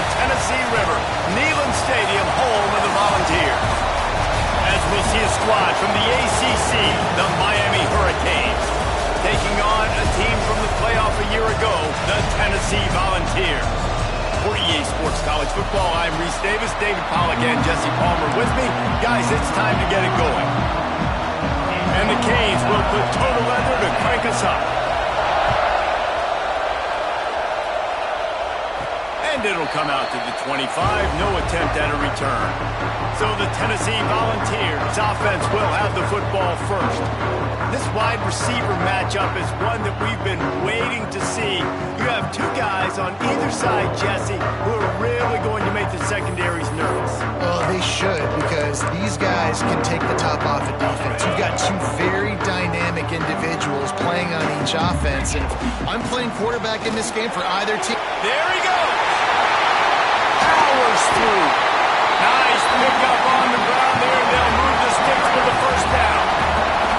the Tennessee River, Neyland Stadium, home of the Volunteers. As we'll see a squad from the ACC, the Miami Hurricanes, taking on a team from the playoff a year ago, the Tennessee Volunteers. For EA Sports College Football, I'm Reese Davis, David Pollack, and Jesse Palmer with me. Guys, it's time to get it going. And the Canes will put total leather to crank us up. And it'll come out to the 25, no attempt at a return. So the Tennessee Volunteers offense will have the football first. This wide receiver matchup is one that we've been waiting to see. You have two guys on either side, Jesse, who are really going to make the secondaries nervous. Well, they should, because these guys can take the top off of defense. You've got two very dynamic individuals playing on each offense, and if I'm playing quarterback in this game for either team. There he goes! Powers through. Nice pickup on the ground there. They'll move the sticks for the first down.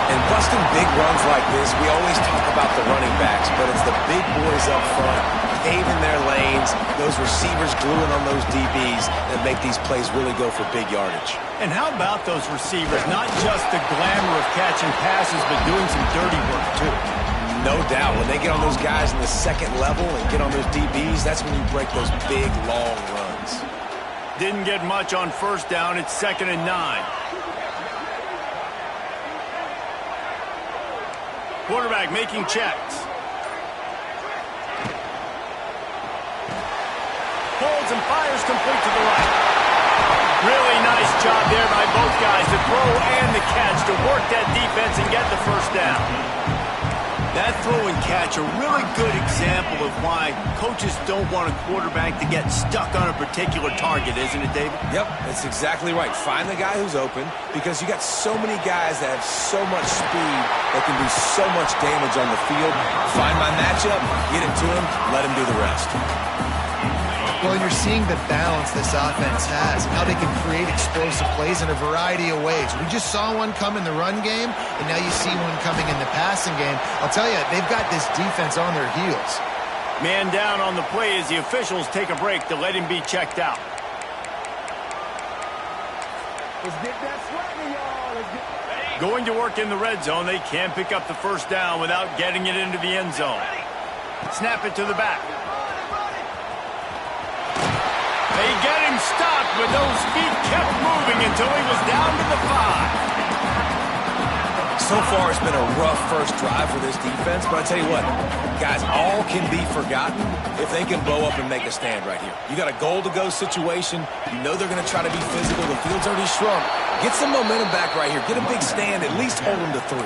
And busting big runs like this, we always talk about the running backs, but it's the big boys up front, paving their lanes, those receivers gluing on those DBs that make these plays really go for big yardage. And how about those receivers? Not just the glamour of catching passes, but doing some dirty work, too. No doubt. When they get on those guys in the second level and get on those DBs, that's when you break those big, long runs. Didn't get much on first down. It's 2nd and 9. Quarterback making checks. Holds and fires complete to the right. Really nice job there by both guys, the throw and the catch, to work that defense and get the first down. That throw and catch, a really good example of why coaches don't want a quarterback to get stuck on a particular target, isn't it, David? Yep, that's exactly right. Find the guy who's open, because you got so many guys that have so much speed that can do so much damage on the field. Find my matchup, get it to him, let him do the rest. Well, you're seeing the balance this offense has, and how they can create explosive plays in a variety of ways. We just saw one come in the run game, and now you see one coming in the passing game. I'll tell you, they've got this defense on their heels. Man down on the play as the officials take a break to let him be checked out. Let's get that swagger, y'all. Going to work in the red zone, they can't pick up the first down without getting it into the end zone. Snap it to the back. They get him stopped, but those feet kept moving until he was down to the 5. So far, it's been a rough first drive for this defense, but I tell you what, guys, all can be forgotten if they can blow up and make a stand right here. You got a goal-to-go situation. You know they're going to try to be physical. The field's already shrunk. Get some momentum back right here. Get a big stand. At least hold them to 3.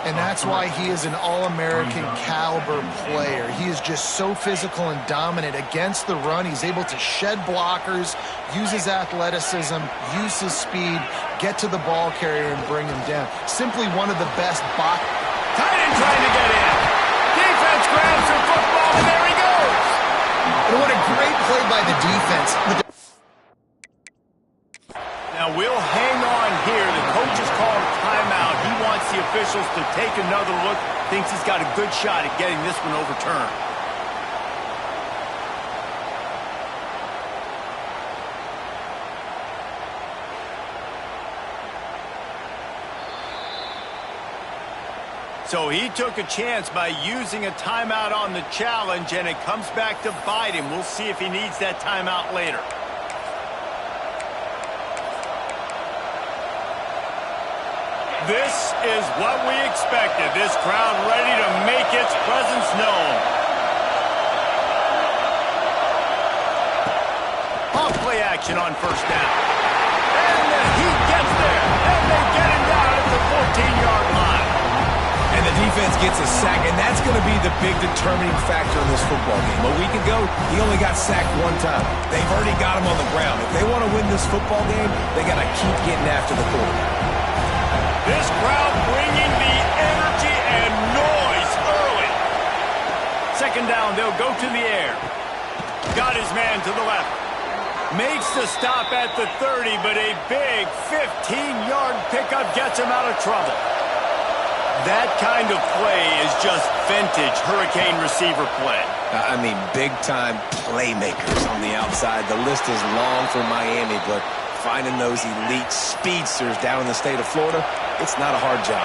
And that's why he is an All-American caliber player. He is just so physical and dominant against the run. He's able to shed blockers, use his athleticism, use his speed, get to the ball carrier and bring him down. Simply one of the best box. Tight end trying to get in. Defense grabs the football, and there he goes. And what a great play by the defense. Now we'll hang on here. The coach has called a timeout. He wants the officials to take another look. Thinks he's got a good shot at getting this one overturned. So he took a chance by using a timeout on the challenge, and it comes back to bite him. We'll see if he needs that timeout later. This is what we expected. This crowd ready to make its presence known. Off play action on first down. And the Heat gets there. And they get him down at the 14-yard line. And the defense gets a sack, and that's going to be the big determining factor in this football game. A week ago, he only got sacked one time. They've already got him on the ground. If they want to win this football game, they got to keep getting after the quarterback. This crowd bringing the energy and noise early. Second down, they'll go to the air. Got his man to the left. Makes the stop at the 30, but a big 15-yard pickup gets him out of trouble. That kind of play is just vintage Hurricane receiver play. I mean, big-time playmakers on the outside. The list is long for Miami, but finding those elite speedsters down in the state of Florida, it's not a hard job.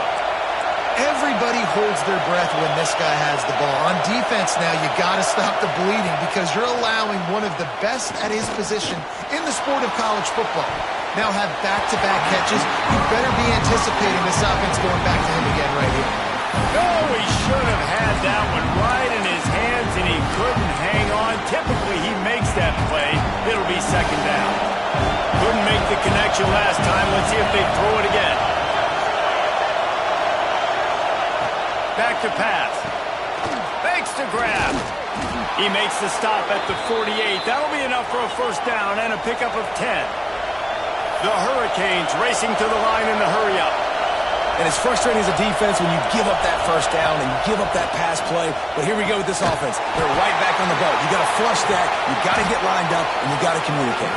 Everybody holds their breath when this guy has the ball. On defense now, you got to stop the bleeding because you're allowing one of the best at his position in the sport of college football. Now have back-to-back catches. You better be anticipating this offense going back to him again right here. Oh, he should have had that one right in his hands, and he couldn't hang on. Typically, he makes that play. It'll be second down. Couldn't make the connection last time. Let's see if they throw it again. Back to pass. Fakes to grab. He makes the stop at the 48. That'll be enough for a first down and a pickup of 10. The Hurricanes racing to the line in the hurry-up. And it's frustrating as a defense when you give up that first down and give up that pass play. But here we go with this offense. They're right back on the boat. You got to flush that. You got to get lined up, and you got to communicate.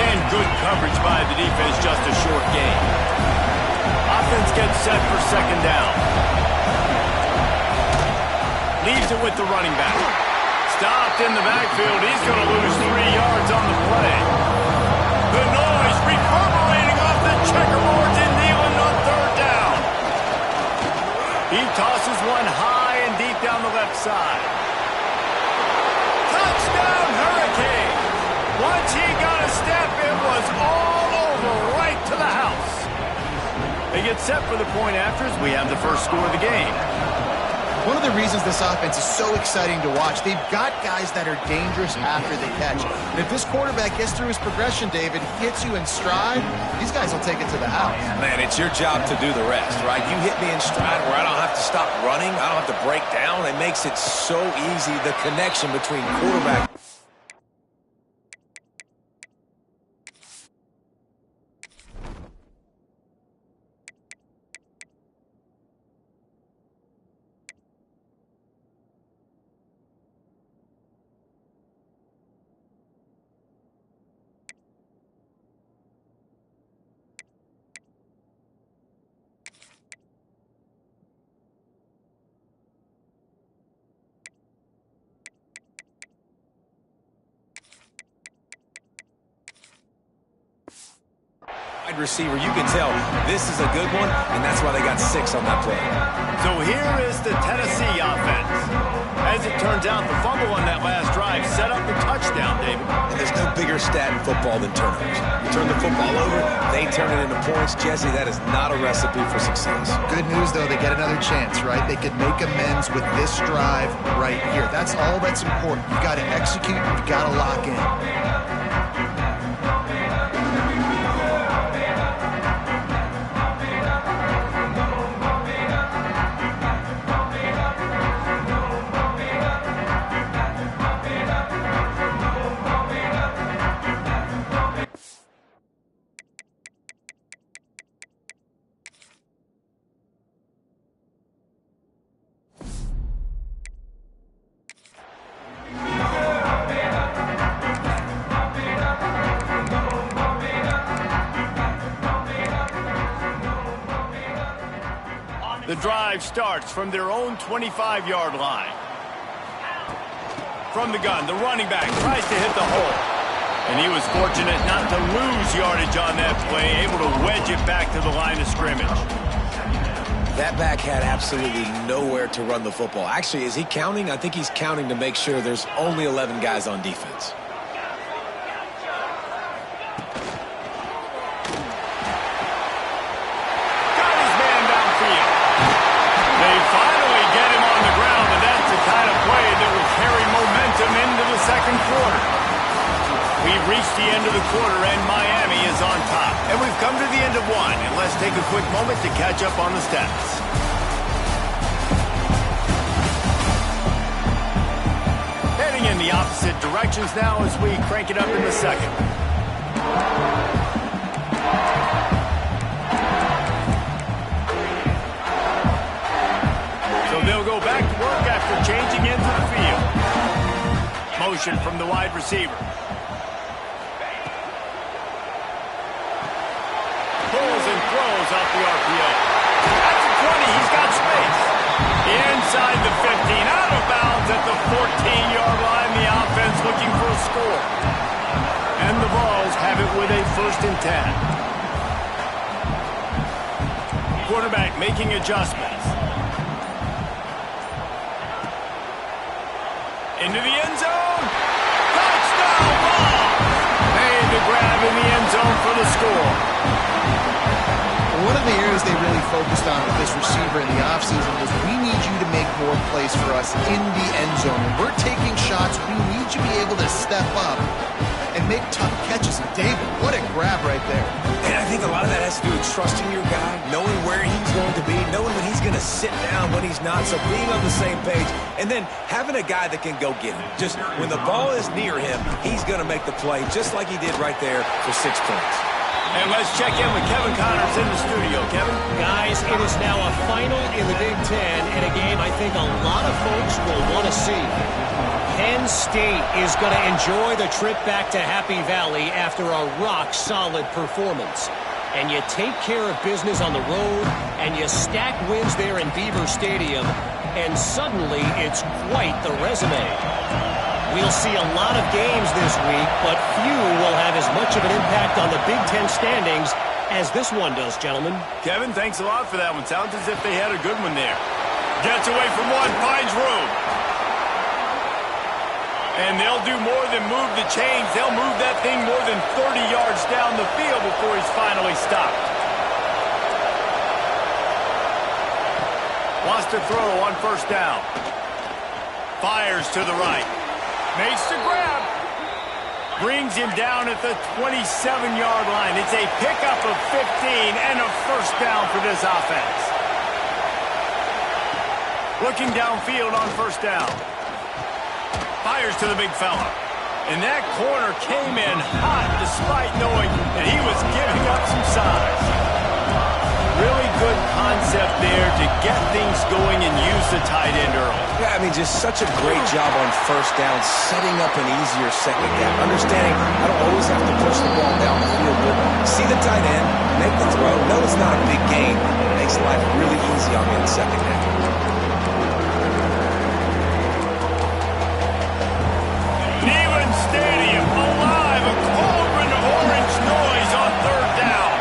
And good coverage by the defense, just a short gain. Offense gets set for second down. Leaves it with the running back. Stopped in the backfield. He's going to lose 3 yards on the play. The noise reverberating off the checkerboards in Neyland on third down. He tosses one high and deep down the left side. Touchdown, Hurricane! Once he got a step, it was all over, right to the house. They get set for the point after as we have the first score of the game. One of the reasons this offense is so exciting to watch, they've got guys that are dangerous after the catch. And if this quarterback gets through his progression, David, hits you in stride, these guys will take it to the house. Man, it's your job to do the rest, right? You hit me in stride where I don't have to stop running. I don't have to break down. It makes it so easy, the connection between quarterback. Receiver, you can tell this is a good one, and that's why they got 6 on that play. So here is the Tennessee offense. As it turns out, the fumble on that last drive set up the touchdown, David. And there's no bigger stat in football than turnovers. You turn the football over, they turn it into points. Jesse, that is not a recipe for success. Good news, though, they get another chance, right? They could make amends with this drive right here. That's all that's important. You got to execute, you got to lock in. The drive starts from their own 25-yard line. From the gun, the running back tries to hit the hole. And he was fortunate not to lose yardage on that play, able to wedge it back to the line of scrimmage. That back had absolutely nowhere to run the football. Actually, is he counting? I think he's counting to make sure there's only 11 guys on defense. Second quarter. We've reached the end of the quarter and Miami is on top. And we've come to the end of one. And let's take a quick moment to catch up on the stats. Heading in the opposite directions now as we crank it up in the second. So they'll go back to work after changing into the field. Motion from the wide receiver. Pulls and throws off the RPO. At the 20, he's got space. Inside the 15, out of bounds. downs at the 14-yard line. The offense looking for a score. And the Vols have it with a 1st and 10. Quarterback making adjustments. Into the end zone. Touchdown ball. Made the grab in the end zone for the score. One of the areas they really focused on with this receiver in the offseason was we need you to make more plays for us in the end zone. When we're taking shots, we need you to be able to step up and make tough catches. And David, what a grab right there. And I think a lot of that has to do with trusting your guy, knowing where he's going to be, knowing when he's going to sit down, when he's not, so being on the same page, and then having a guy that can go get him. Just when the ball is near him, he's going to make the play, just like he did right there for 6 points. And let's check in with Kevin Connors in the studio. Kevin? Guys, it is now a final in the Big Ten, and a game I think a lot of folks will want to see. Penn State is going to enjoy the trip back to Happy Valley after a rock-solid performance. And you take care of business on the road, and you stack wins there in Beaver Stadium, and suddenly it's quite the resume. We'll see a lot of games this week, but few will have as much of an impact on the Big Ten standings as this one does, gentlemen. Kevin, thanks a lot for that one. Sounds as if they had a good one there. Gets away from one, finds room. And they'll do more than move the chains. They'll move that thing more than 30 yards down the field before he's finally stopped. Wants to throw on 1st down. Fires to the right. Makes the grab. Brings him down at the 27-yard line. It's a pickup of 15 and a 1st down for this offense. Looking downfield on 1st down. Fires to the big fella. And that corner came in hot despite knowing that he was giving up some size. Really good concept there to get things going and use the tight end early. Yeah, I mean, just such a great job on 1st down, setting up an easier 2nd down. Understanding I don't always have to push the ball down the field, but see the tight end, make the throw. No, it's not a big game. It makes life really easy on me in 2nd down. Neyland Stadium alive, a cauldron of orange noise on 3rd down.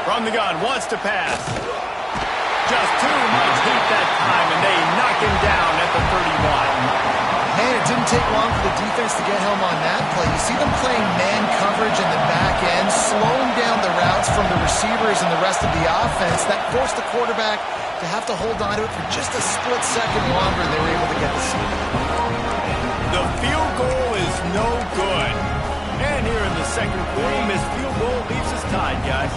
From the gun, wants to pass. Just too much heat that time, and they knock him down at the 31. Man, it didn't take long for the defense to get home on that play. You see them playing man coverage in the back end, slowing down the routes from the receivers and the rest of the offense. That forced the quarterback to have to hold on to it for just a split second longer, and they were able to get the steal. The field goal is no good. And here in the 2nd quarter, missed field goal leaves us tied, guys.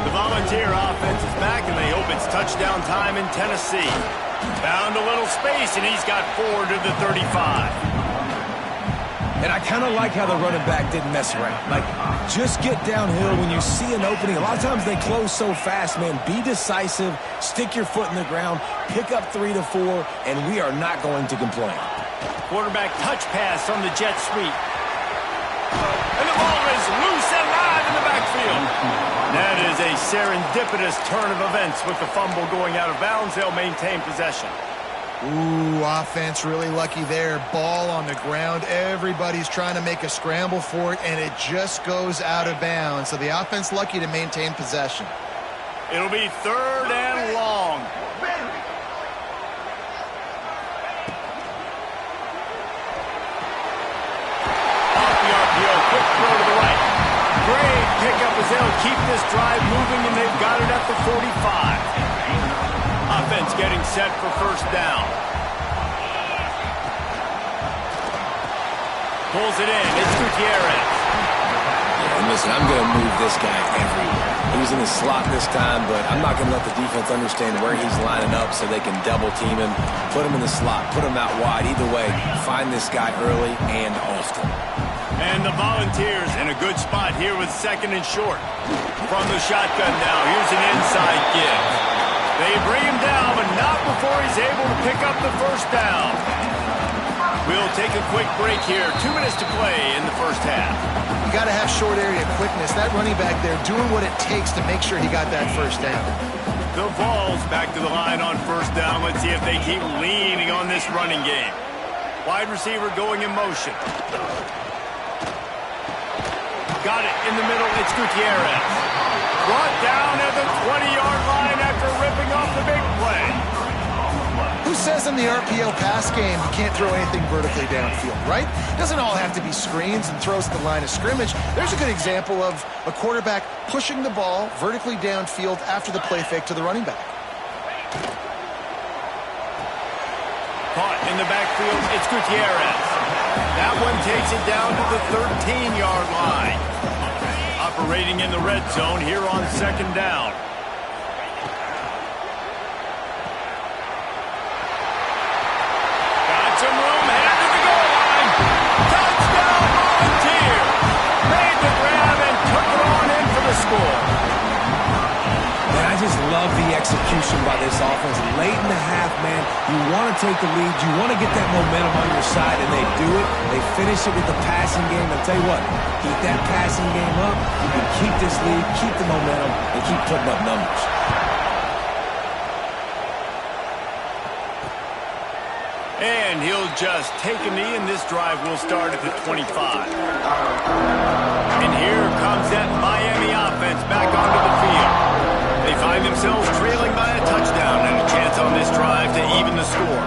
The Volunteer offense is back, and they hope it's touchdown time in Tennessee. Found a little space, and he's got 4 to the 35. And I kind of like how the running back didn't mess around. Like, just get downhill when you see an opening. A lot of times they close so fast, man. Be decisive, stick your foot in the ground, pick up 3 to 4, and we are not going to complain. Quarterback touch pass on the jet sweep. And the ball is loose and live in the backfield. That is a serendipitous turn of events with the fumble going out of bounds. They'll maintain possession. Ooh, offense really lucky there. Ball on the ground. Everybody's trying to make a scramble for it, and it just goes out of bounds. So the offense lucky to maintain possession. It'll be 3rd and long. Off the RPO, quick throw to the right. Great pickup as they'll keep this drive moving, and they've got it at the 45. Offense getting set for 1st down. Pulls it in. It's Gutierrez. Yeah, and listen, I'm going to move this guy everywhere. He was in the slot this time, but I'm not going to let the defense understand where he's lining up so they can double team him, put him in the slot, put him out wide. Either way, find this guy early and often. And the Volunteers in a good spot here with 2nd and short. From the shotgun now, here's an inside give. They bring him down, but not before he's able to pick up the 1st down. We'll take a quick break here. 2 minutes to play in the 1st half. got to have short area quickness. That running back there doing what it takes to make sure he got that first down. The ball's back to the line on first down. Let's see if they keep leaning on this running game. Wide receiver going in motion. Got it in the middle. It's Gutierrez. Brought down at the 20-yard line after ripping off the big play. Who says in the RPO pass game you can't throw anything vertically downfield, right? It doesn't all have to be screens and throws at the line of scrimmage. There's a good example of a quarterback pushing the ball vertically downfield after the play fake to the running back. Caught in the backfield, it's Gutierrez. That one takes it down to the 13-yard line. Operating in the red zone here on second down. Some room, headed to the goal line. Touchdown, Volunteer. Made the grab and took it on in for the score. Man, I just love the execution by this offense. Late in the half, man, you want to take the lead. You want to get that momentum on your side, and they do it. They finish it with the passing game. I'll tell you what, keep that passing game up. You can keep this lead, keep the momentum, and keep putting up numbers. And he'll just take a knee, and this drive will start at the 25. And here comes that Miami offense back onto the field. They find themselves trailing by a touchdown and a chance on this drive to even the score.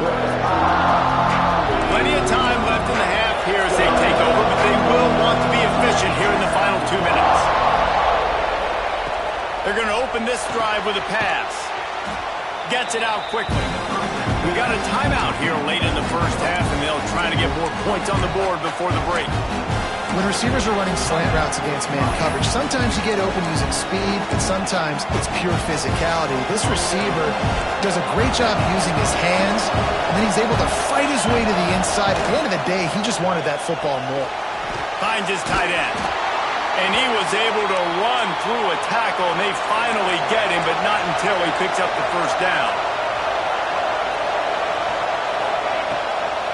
Plenty of time left in the half here as they take over, but they will want to be efficient here in the final 2 minutes. They're going to open this drive with a pass. Gets it out quickly. We got a timeout here late in the first half, and they'll try to get more points on the board before the break. When receivers are running slant routes against man coverage, sometimes you get open using speed, but sometimes it's pure physicality. This receiver does a great job using his hands, and then he's able to fight his way to the inside. At the end of the day, he just wanted that football more. Finds his tight end. And he was able to run through a tackle, and they finally get him, but not until he picks up the first down.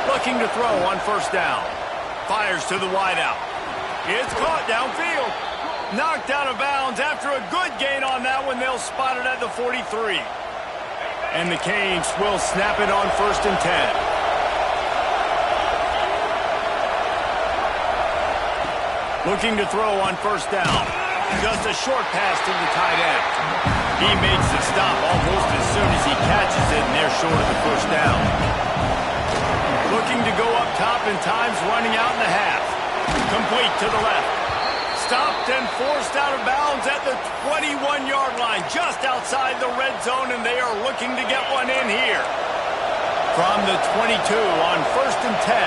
Looking to throw on first down. Fires to the wideout. It's caught downfield. Knocked out of bounds after a good gain on that one. They'll spot it at the 43. And the Canes will snap it on 1st and 10. Looking to throw on first down. Just a short pass to the tight end. He makes the stop almost as soon as he catches it, and they're short of the first down. Looking to go up top, and time's running out in the half. Complete to the left. Stopped and forced out of bounds at the 21-yard line, just outside the red zone, and they are looking to get one in here. From the 22 on 1st and 10.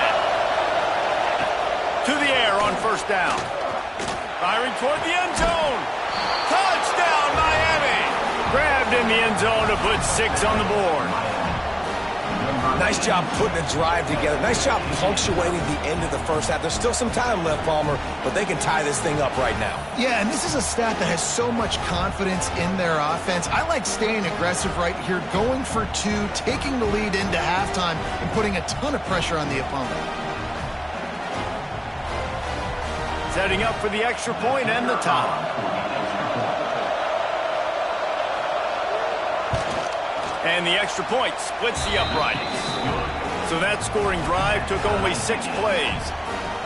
To the air on first down. Firing toward the end zone. Touchdown, Miami! Grabbed in the end zone to put 6 on the board. Nice job putting a drive together. Nice job punctuating the end of the first half. There's still some time left, Palmer, but they can tie this thing up right now. Yeah, and this is a staff that has so much confidence in their offense. I like staying aggressive right here, going for 2, taking the lead into halftime, and putting a ton of pressure on the opponent. Setting up for the extra point and the top. And the extra point splits the uprights. So that scoring drive took only 6 plays.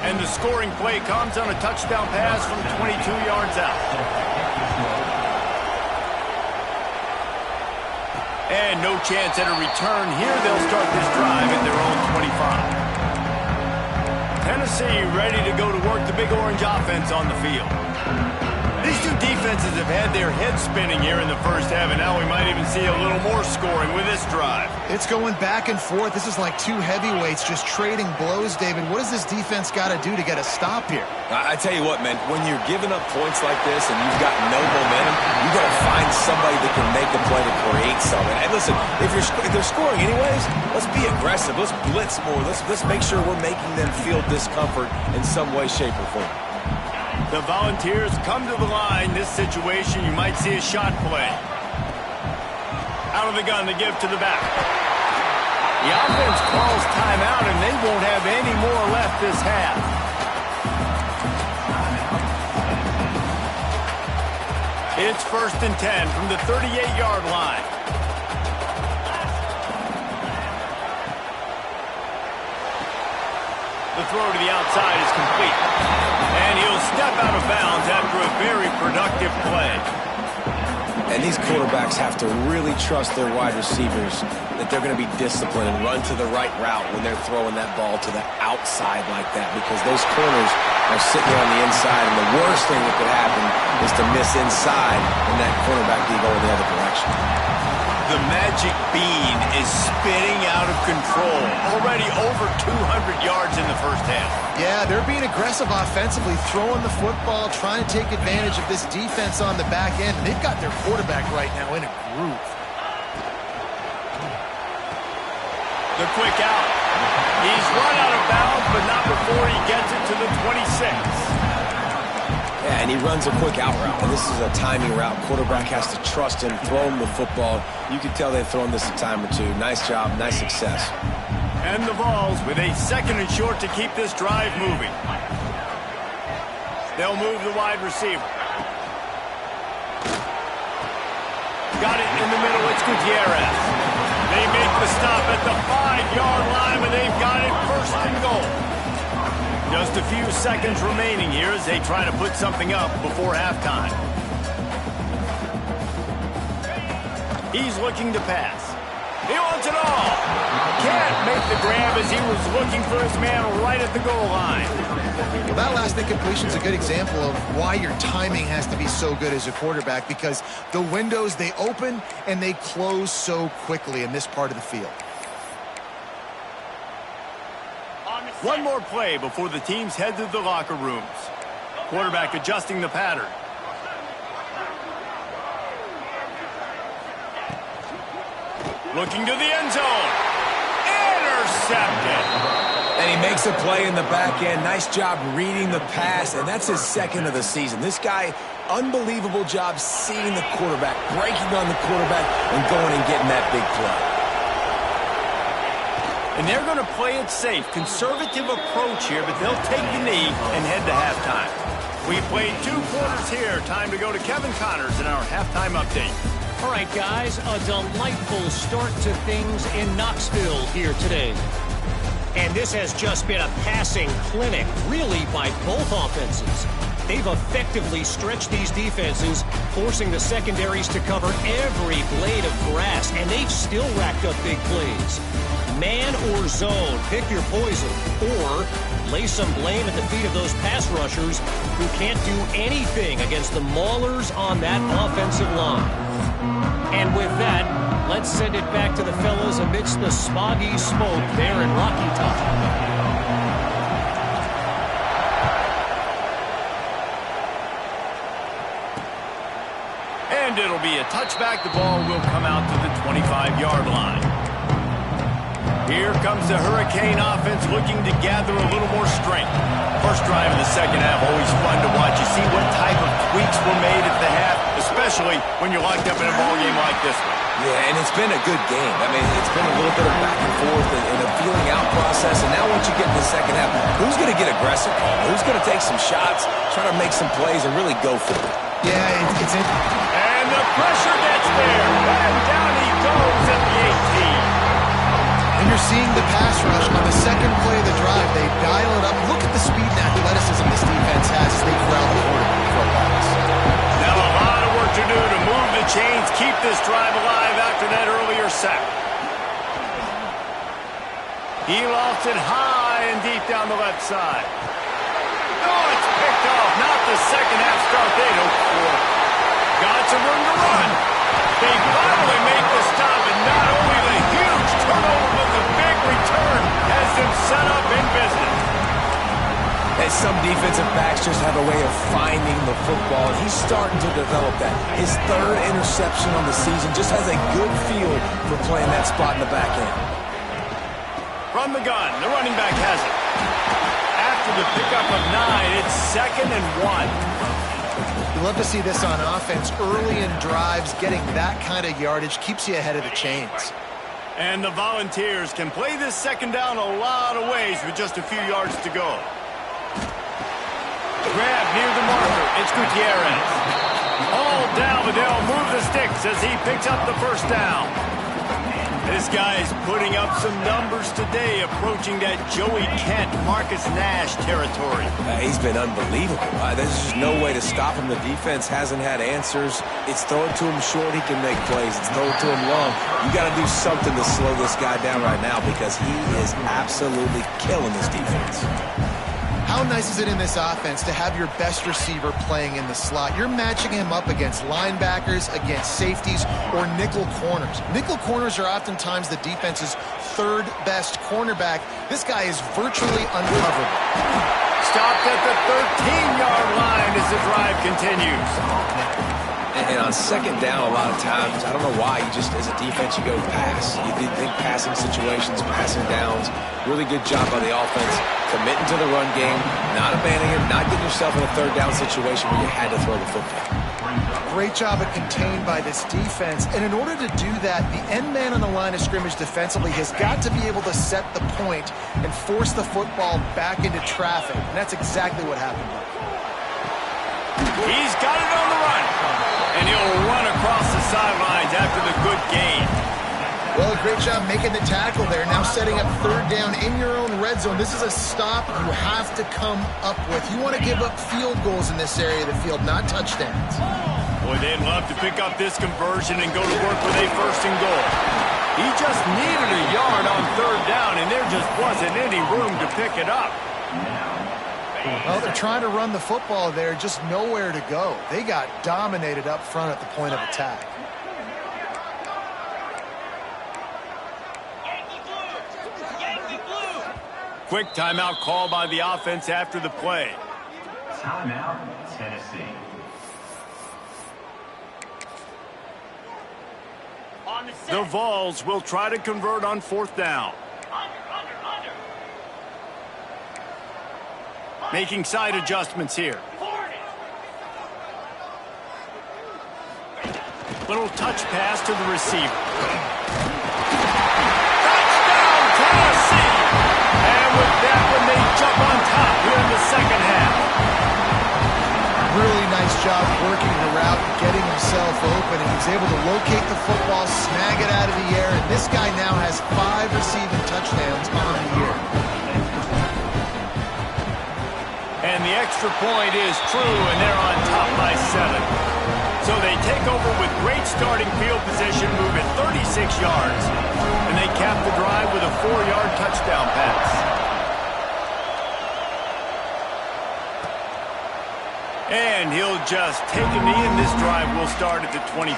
And the scoring play comes on a touchdown pass from 22 yards out. And no chance at a return here. They'll start this drive at their own 25. Tennessee ready to go to work the Big Orange offense on the field. These two defenses have had their heads spinning here in the first half, and now we might even see a little more scoring with this drive. It's going back and forth. This is like 2 heavyweights just trading blows, David. What does this defense got to do to get a stop here? I tell you what, man, when you're giving up points like this and you've got no momentum, you got to find somebody that can make a play to create something. And listen, if they're scoring anyways, let's be aggressive. Let's blitz more. Let's make sure we're making them feel discomfort in some way, shape, or form. The Volunteers come to the line. This situation, you might see a shot play. Out of the gun to give to the back. The offense calls timeout, and they won't have any more left this half. It's 1st and 10 from the 38-yard line. The throw to the outside is complete. And he'll step out of bounds after a very productive play. And these quarterbacks have to really trust their wide receivers that they're going to be disciplined and run to the right route when they're throwing that ball to the outside like that, because those corners are sitting there on the inside, and the worst thing that could happen is to miss inside and that cornerback be going the other direction. The magic bean is spinning out of control. Already over 200 yards in the first half. Yeah, they're being aggressive offensively, throwing the football, trying to take advantage of this defense on the back end. They've got their quarterback right now in a groove. The quick out. He's run out of bounds, but not before he gets it to the 26. Yeah, and he runs a quick out route, and this is a timing route. Quarterback has to trust him, throw him the football. You can tell they've thrown this a time or two. Nice job, nice success. And the Vols with a 2nd and short to keep this drive moving. They'll move the wide receiver. Got it in the middle. It's Gutierrez. They make the stop at the 5-yard line, but they've got it 1st and goal. Just a few seconds remaining here as they try to put something up before halftime. He's looking to pass. He wants it all. Can't make the grab as he was looking for his man right at the goal line. Well, that last incompletion is a good example of why your timing has to be so good as a quarterback, because the windows, they open and they close so quickly in this part of the field. One more play before the teams head to the locker rooms. Quarterback adjusting the pattern. Looking to the end zone. Intercepted. And he makes a play in the back end. Nice job reading the pass, and that's his 2nd of the season. This guy, unbelievable job seeing the quarterback, breaking on the quarterback, and going and getting that big play. And they're going to play it safe. Conservative approach here, but they'll take the knee and head to halftime. We played 2 quarters here. Time to go to Kevin Connors in our halftime update. All right, guys, a delightful start to things in Knoxville here today. And this has just been a passing clinic, really, by both offenses. They've effectively stretched these defenses, forcing the secondaries to cover every blade of grass, and they've still racked up big plays. Man or zone, pick your poison, or lay some blame at the feet of those pass rushers who can't do anything against the maulers on that offensive line. And with that, let's send it back to the fellas amidst the smoggy smoke there in Rocky Top. And it'll be a touchback. The ball will come out to the 25-yard line. Here comes the Hurricane offense looking to gather a little more strength. First drive of the second half, always fun to watch. You see what type of tweaks were made at the half, especially when you're locked up in a ball game like this one. Yeah, and it's been a good game. I mean, it's been a little bit of back and forth and a feeling out process. And now once you get in the second half, who's going to get aggressive? Who's going to take some shots, try to make some plays, and really go for it? Yeah, it's in. And the pressure gets there. And down he goes at the 18. And you're seeing the pass rush on the second play of the drive. They dial it up. Look at the speed and athleticism this defense has as they corral the quarterback for a pass. Now a lot of work to do to move the chains, keep this drive alive after that earlier sack. He lofts it high and deep down the left side. Oh, it's picked off. Not the second half start they'd hoped for. Got some room to run. They finally make the stop, and not only the huge turnover, but the big return has them set up in business. And some defensive backs just have a way of finding the football, and he's starting to develop that. His 3rd interception on the season just has a good feel for playing that spot in the back end. From the gun, the running back has it. After the pickup of 9, it's 2nd and 1. You love to see this on offense. Early in drives, getting that kind of yardage keeps you ahead of the chains. And the Volunteers can play this second down a lot of ways with just a few yards to go. Grab near the marker. It's Gutierrez. All down, but they'll move the sticks as he picks up the first down. This guy's putting up some numbers today, approaching that Joey Kent, Marcus Nash territory. He's been unbelievable. There's just no way to stop him. The defense hasn't had answers. It's throw it to him short, he can make plays. It's throw it to him long. You got to do something to slow this guy down right now because he is absolutely killing this defense. How nice is it in this offense to have your best receiver playing in the slot? You're matching him up against linebackers, against safeties, or nickel corners. Nickel corners are oftentimes the defense's third best cornerback. This guy is virtually uncoverable. Stopped at the 13-yard line as the drive continues. And on second down, a lot of times, I don't know why, you just, as a defense, you go pass. You think passing situations, passing downs. Really good job by the offense, committing to the run game, not abandoning it, not getting yourself in a third down situation where you had to throw the football. Great job at contained by this defense. And in order to do that, the end man on the line of scrimmage defensively has got to be able to set the point and force the football back into traffic. And that's exactly what happened. He's got it on the run. And he'll run across the sidelines after the good gain. Well, great job making the tackle there. Now setting up third down in your own red zone. This is a stop you have to come up with. You want to give up field goals in this area of the field, not touchdowns. Boy, they'd love to pick up this conversion and go to work with a first and goal. He just needed a yard on third down, and there just wasn't any room to pick it up. Well, they're trying to run the football there, just nowhere to go. They got dominated up front at the point of attack. Quick timeout call by the offense after the play. Timeout, Tennessee. The Vols will try to convert on fourth down. Making side adjustments here. Little touch pass to the receiver. Touchdown, Tennessee! And with that one, they jump on top here in the second half. Really nice job working the route, getting himself open, and he's able to locate the football, snag it out of the air, and this guy now has 5 receiving touchdowns on the year. And the extra point is true, and they're on top by 7. So they take over with great starting field position, move it 36 yards, and they cap the drive with a 4-yard touchdown pass. And he'll just take a knee, and this drive will start at the 25.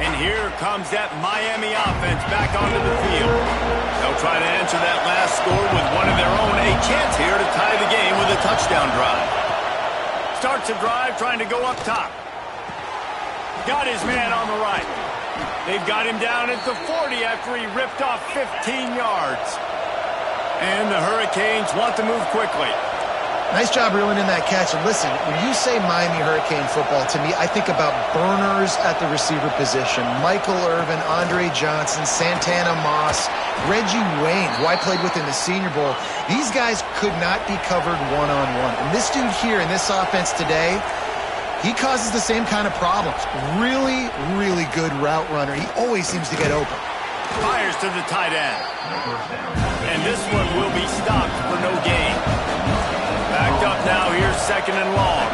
And here comes that Miami offense back onto the field. They'll try to answer that last score with one of their own. A chance here to tie the game with a touchdown drive. Starts a drive trying to go up top. Got his man on the right. They've got him down at the 40 after he ripped off 15 yards. And the Hurricanes want to move quickly. Nice job reeling in that catch. And listen, when you say Miami Hurricane football, to me, I think about burners at the receiver position. Michael Irvin, Andre Johnson, Santana Moss, Reggie Wayne, who I played with in the Senior Bowl. These guys could not be covered one-on-one. And this dude here in this offense today, he causes the same kind of problems. Really, really good route runner. He always seems to get open. Fires to the tight end. And this one will be stopped for no gain. Backed up now, here's second and long.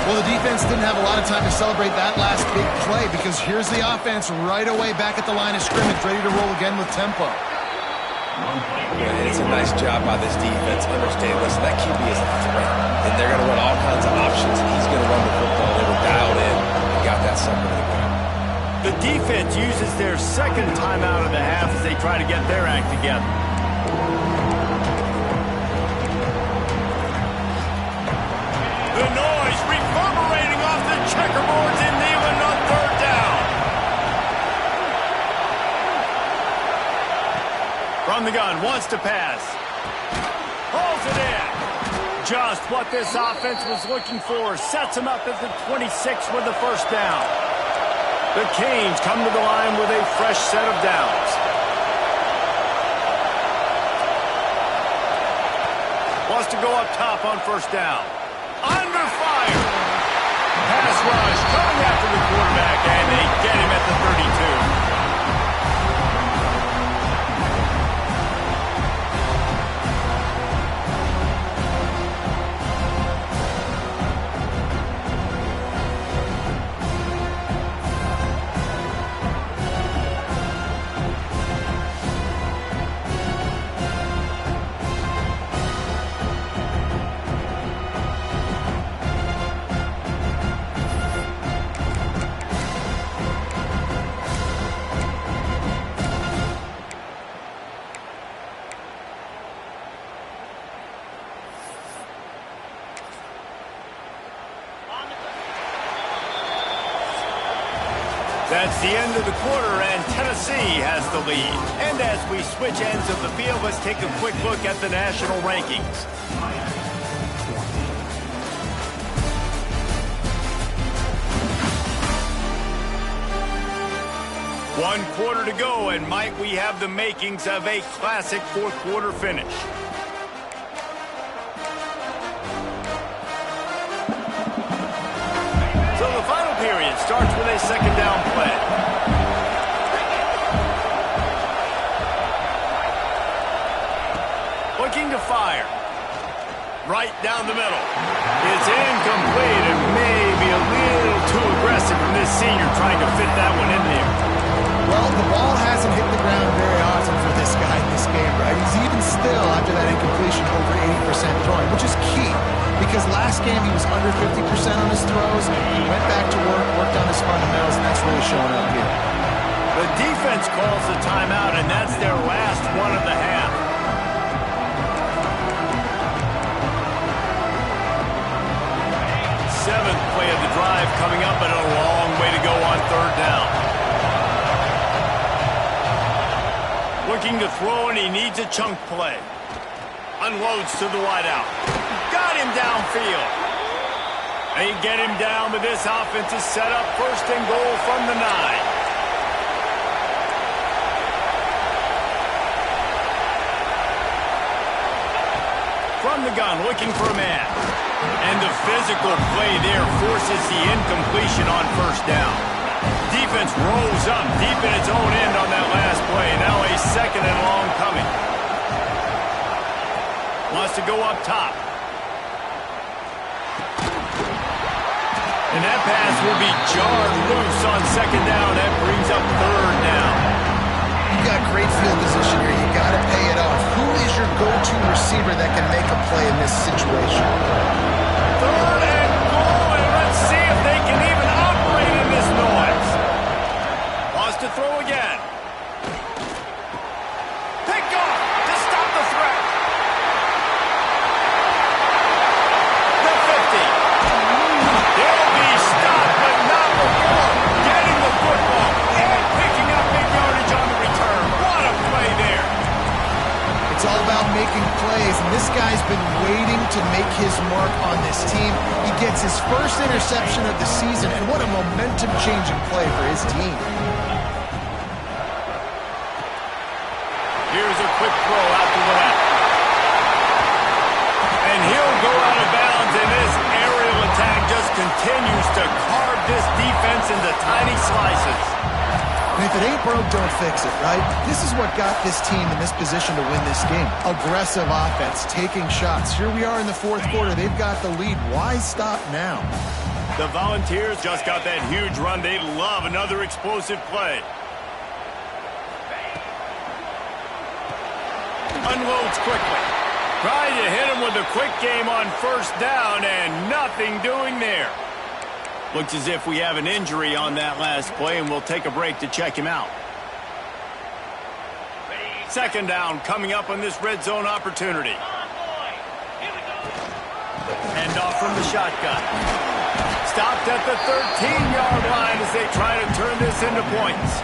Well, the defense didn't have a lot of time to celebrate that last big play because here's the offense right away back at the line of scrimmage, ready to roll again with tempo. And it's a nice job by this defense. Understand, listen, that QB is a threat. And they're going to run all kinds of options, and he's going to run the football. They were dialed in and got that sucker to the ground. The defense uses their second timeout of the half as they try to get their act together. The noise reverberating off the checkerboards in Neyland on third down. From the gun, wants to pass. Pulls it in. Just what this offense was looking for. Sets him up at the 26 with the first down. The Canes come to the line with a fresh set of downs. Wants to go up top on first down. Under fire. rush coming after the quarterback, and they get him at the 32. That's the end of the quarter, and Tennessee has the lead. And as we switch ends of the field, let's take a quick look at the national rankings. One quarter to go, and might we have the makings of a classic fourth quarter finish. So the final period starts with a second down play. Looking to fire. Right down the middle. It's incomplete and maybe a little too aggressive from this senior trying to fit that one in there. Well, the ball hasn't hit the ground very often for this guy in this game, right? He's even still, after that incompletion, over 80% throwing, which is key. Because last game he was under 50% on his throws. He went back to work, worked on his fundamentals, and that's really showing up here. The defense calls the timeout, and that's their last one of the half. Seventh play of the drive coming up, but a long way to go on third down. Looking to throw, and he needs a chunk play. Unloads to the wideout. Got him downfield. They get him down, but this offense is set up first and goal from the 9. From the gun, looking for a man. And the physical play there forces the incompletion on first down. Defense rose up deep in its own end on that last play. Now a second and long coming. Wants to go up top. And that pass will be jarred loose on second down. That brings up third down. You got great field position here. You got to pay it off. Who is your go-to receiver that can make a play in this situation? Third and goal, and let's see if they can even operate in this noise. Wants to throw again. Pick off to stop the threat. The 50. They'll be stopped, but not before getting the football and picking up big yardage on the return. What a play there. It's all about making plays, and this guy's been waiting to make his mark on this team. He gets his first interception of the season, and what a momentum-changing play for his team. Here's a quick throw out to the left. And he'll go out of bounds, and this aerial attack just continues to carve this defense into tiny slices. And if it ain't broke, don't fix it, right? This is what got this team in this position to win this game. Aggressive offense, taking shots. Here we are in the fourth quarter. They've got the lead. Why stop now? The Volunteers just got that huge run. They love another explosive play. Unloads quickly. Trying to hit him with a quick game on first down, and nothing doing there. Looks as if we have an injury on that last play, and we'll take a break to check him out. Second down coming up on this red zone opportunity. Hand off from the shotgun. Stopped at the 13-yard line as they try to turn this into points.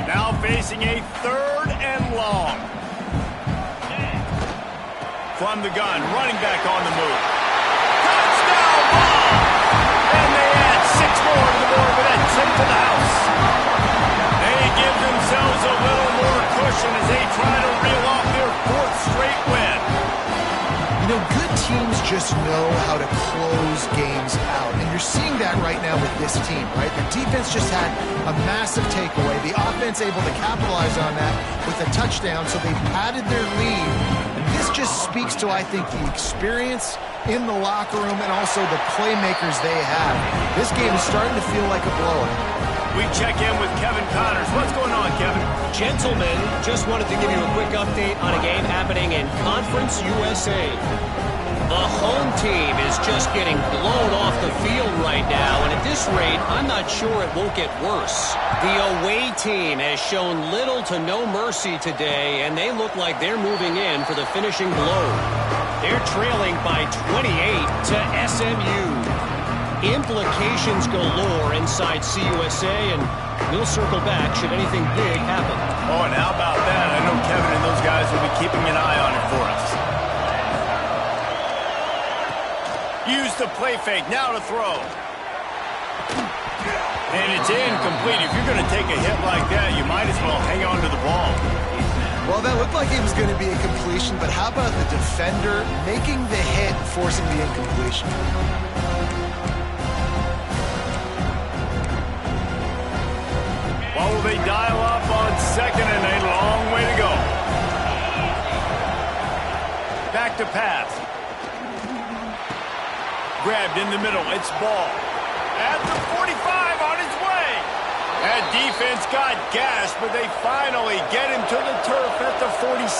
Now facing a third and long. From the gun, running back on the move. Touchdown ball! And they add 6 more to the board with that tip to the house. They give themselves a little more cushion as they try to reel off their 4th straight win. You know, good teams just know how to close games out. And you're seeing that right now with this team, right? The defense just had a massive takeaway. The offense able to capitalize on that with a touchdown, so they padded their lead. And this just speaks to, I think, the experience in the locker room and also the playmakers they have. This game is starting to feel like a blowout. We check in with Kevin Connors. What's going on, Kevin? Gentlemen, just wanted to give you a quick update on a game happening in Conference USA. The home team is just getting blown off the field right now, and at this rate, I'm not sure it won't get worse. The away team has shown little to no mercy today, and they look like they're moving in for the finishing blow. They're trailing by 28 to SMU. Implications galore inside CUSA, and we'll circle back should anything big happen. Oh, and how about that? I know Kevin and those guys will be keeping an eye on it for us. Use the play fake, now to throw. And it's incomplete. If you're going to take a hit like that, you might as well hang on to the ball. Well, that looked like it was going to be a completion, but how about the defender making the hit, forcing the incompletion? What will they dial up on 2nd and a long way to go? Back to pass. Grabbed in the middle. It's Ball. At the 45 on his way. That defense got gashed, but they finally get him to the turf at the 47.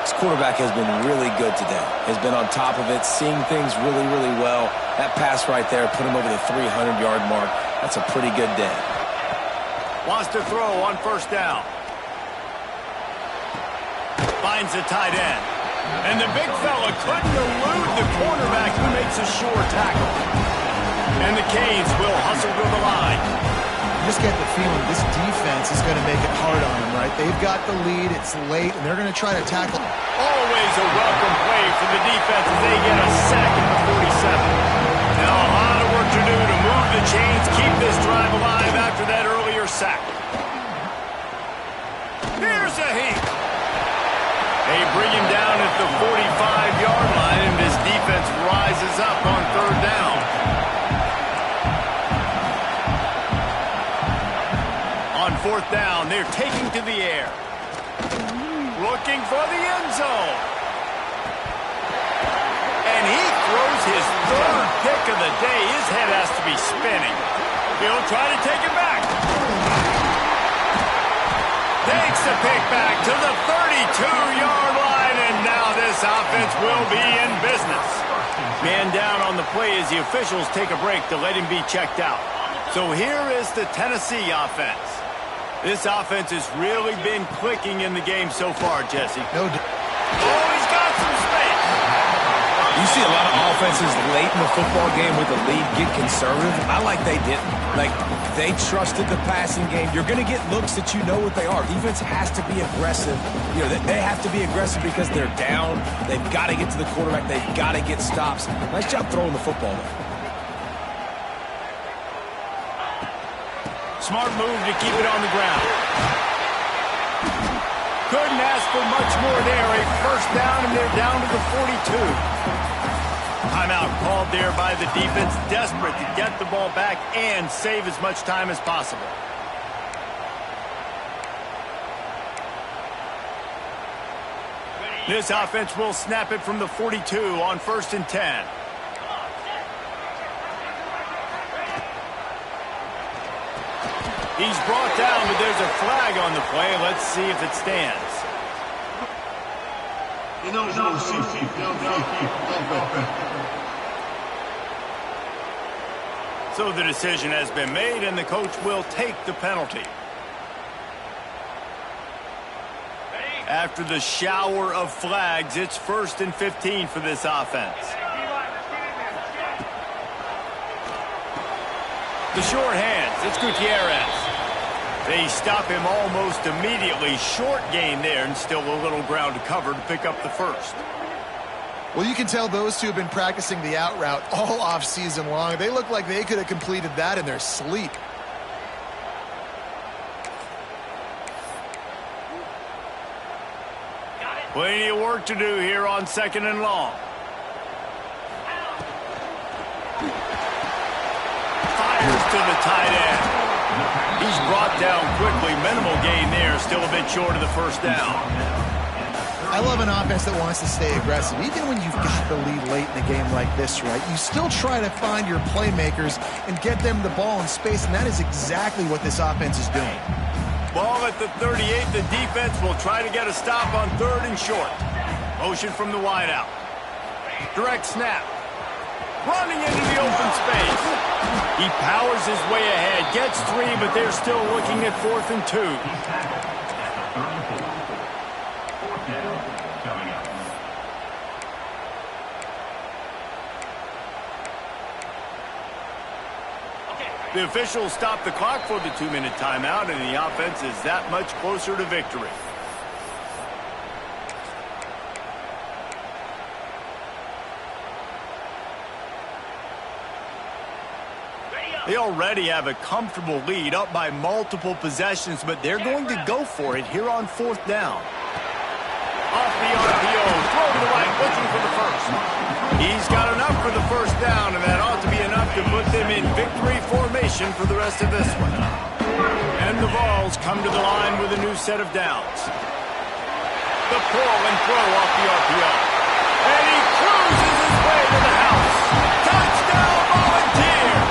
This quarterback has been really good today. Has been on top of it, seeing things really, really well. That pass right there put him over the 300-yard mark. That's a pretty good day. Wants to throw on 1st down. Finds the tight end. And the big fella couldn't elude the cornerback who makes a sure tackle. And the Canes will hustle to the line. You just get the feeling this defense is going to make it hard on them, right? They've got the lead, it's late, and they're going to try to tackle. Always a welcome play for the defense as they get a sack at the 47. Now a lot of work to do to move the chains, keep this drive alive after that earlier sack. Here's a heat. They bring him down at the 45-yard line, and this defense rises up on 3rd down. On 4th down, they're taking to the air. Looking for the end zone. And he throws his 3rd pick of the day. His head has to be spinning. He'll try to take it back. Takes the pick back to the 32-yard line, and now this offense will be in business. Man down on the play as the officials take a break to let him be checked out. So here is the Tennessee offense. This offense has really been clicking in the game so far, Jesse. No. Oh, he's got some space. You see a lot of offenses late in the football game with the lead get conservative. I like they didn't. Like, they trusted the passing game. You're going to get looks that you know what they are. Defense has to be aggressive. You know, they have to be aggressive because they're down. They've got to get to the quarterback. They've got to get stops. Nice job throwing the football there. Smart move to keep it on the ground. Couldn't ask for much more there. A 1st down, and they're down to the 42. Timeout called there by the defense, desperate to get the ball back and save as much time as possible. This offense will snap it from the 42 on 1st and 10. He's brought down, but there's a flag on the play. Let's see if it stands. So the decision has been made, and the coach will take the penalty. After the shower of flags, it's 1st and 15 for this offense. The short hands, it's Gutierrez. They stop him almost immediately. Short gain there and still a little ground to cover to pick up the first. Well, you can tell those two have been practicing the out route all off season long. They look like they could have completed that in their sleep. Plenty of work to do here on 2nd and long. Fires to the tight end. He's brought down quickly. Minimal gain there. Still a bit short of the first down. I love an offense that wants to stay aggressive. Even when you've got the lead late in the game like this, right, you still try to find your playmakers and get them the ball in space, and that is exactly what this offense is doing. Ball at the 38. The defense will try to get a stop on 3rd and short. Motion from the wideout. Direct snap. Running into the open space. He powers his way ahead. Gets 3, but they're still looking at 4th and 2. The officials stop the clock for the 2-minute timeout, and the offense is that much closer to victory. They already have a comfortable lead, up by multiple possessions, but they're going to go for it here on 4th down. Off the RPO, throw to the right, looking for the first. He's got enough for the first down, and that ought to be enough to put them in victory formation for the rest of this one. And the Vols come to the line with a new set of downs. The pull and throw off the RPO. And he cruises his way to the house. Touchdown, Volunteers!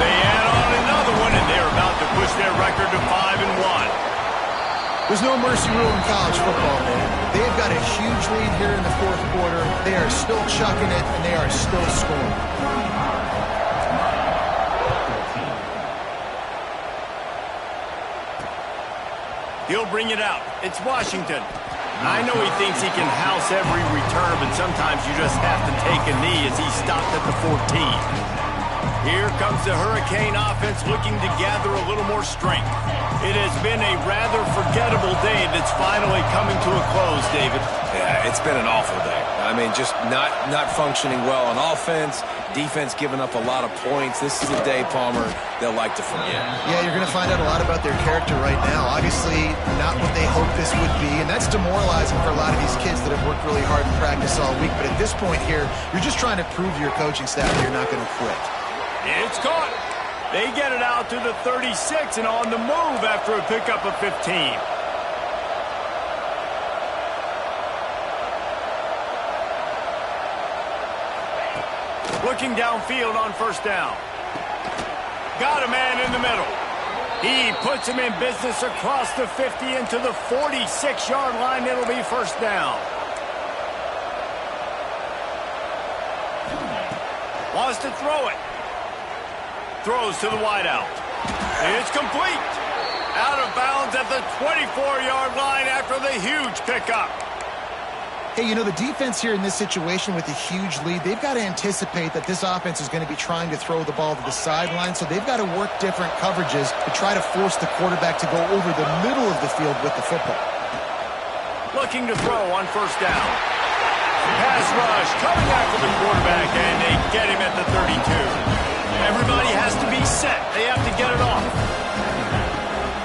They add on another one, and they're about to push their record to 5-1. There's no mercy rule in college football, man. They've got a huge lead here in the 4th quarter. They are still chucking it, and they are still scoring. He'll bring it out. It's Washington. I know he thinks he can house every return, but sometimes you just have to take a knee as he stopped at the 14. Here comes the Hurricane offense looking to gather a little more strength. It has been a rather forgettable day that's finally coming to a close, David. Yeah, it's been an awful day. I mean, just not functioning well on offense, defense giving up a lot of points. This is a day, Palmer, they'll like to forget. Yeah, you're going to find out a lot about their character right now. Obviously, not what they hoped this would be, and that's demoralizing for a lot of these kids that have worked really hard in practice all week. But at this point here, you're just trying to prove to your coaching staff that you're not going to quit. It's caught. They get it out to the 36 and on the move after a pickup of 15. Looking downfield on 1st down. Got a man in the middle. He puts him in business across the 50 into the 46-yard line. It'll be 1st down. Wants to throw it. Throws to the wideout. It's complete. Out of bounds at the 24-yard line after the huge pickup. Hey, you know, the defense here in this situation with a huge lead, they've got to anticipate that this offense is going to be trying to throw the ball to the sideline, so they've got to work different coverages to try to force the quarterback to go over the middle of the field with the football. Looking to throw on 1st down. Pass rush coming after the quarterback, and they get him at the 32. Everybody has to be set. They have to get it off.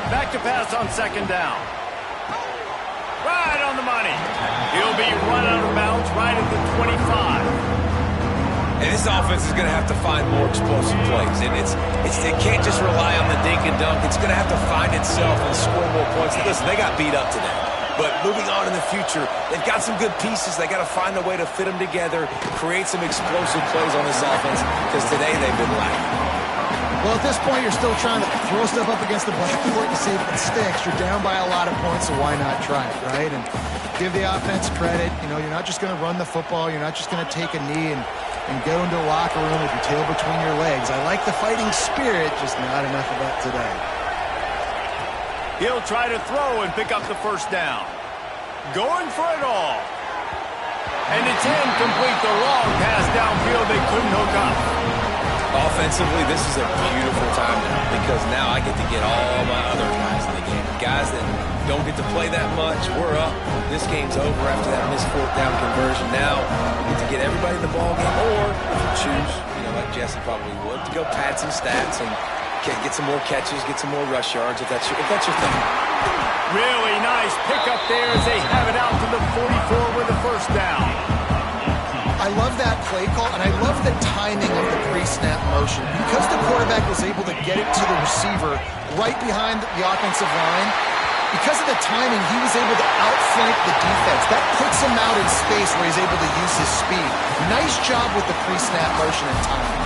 Back to pass on 2nd down. Right on the money. He'll be run out of bounds right at the 25. And this offense is going to have to find more explosive plays. And it can't just rely on the dink and dunk. It's going to have to find itself and score more points. Listen, they got beat up today. But moving on in the future, they've got some good pieces. They got to find a way to fit them together, create some explosive plays on this offense, because today they've been lacking. Well, at this point, you're still trying to throw stuff up against the blackboard and see if it sticks. You're down by a lot of points, so why not try it, right? And give the offense credit. You know, you're not just going to run the football. You're not just going to take a knee and go into the locker room with your tail between your legs. I like the fighting spirit, just not enough of that today. He'll try to throw and pick up the 1st down. Going for it all. And it's incomplete. The long pass downfield they couldn't hook up. Offensively, this is a beautiful time now because now I get to get all my other guys in the game. Guys that don't get to play that much. We're up. This game's over after that missed fourth down conversion. Now we get to get everybody in the ball game, or if you choose, like Jesse probably would, to go pad some stats and get some more catches, get some more rush yards if that's your thing. Really nice pickup there as they have it out to the 44 with the first down. I love that play call, and I love the timing of the pre-snap motion. Because the quarterback was able to get it to the receiver right behind the offensive line, because of the timing, he was able to outflank the defense. That puts him out in space where he's able to use his speed. Nice job with the pre-snap motion and timing.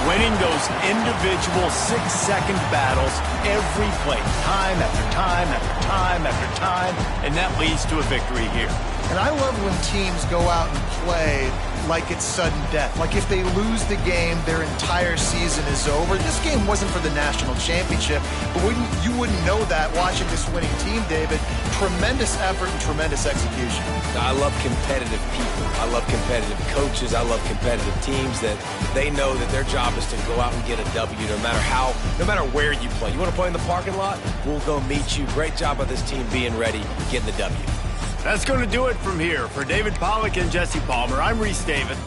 Winning those individual 6-second battles every play, time after time after time after time, and that leads to a victory here. And I love when teams go out and play like it's sudden death. Like if they lose the game, their entire season is over. This game wasn't for the national championship, but you wouldn't know that watching this winning team, David. Tremendous effort and tremendous execution. I love competitive people. I love competitive coaches. I love competitive teams that they know that their job is to go out and get a W no matter where you play. You want to play in the parking lot? We'll go meet you. Great job by this team being ready, getting the W. That's going to do it from here. For David Pollack and Jesse Palmer, I'm Reese David.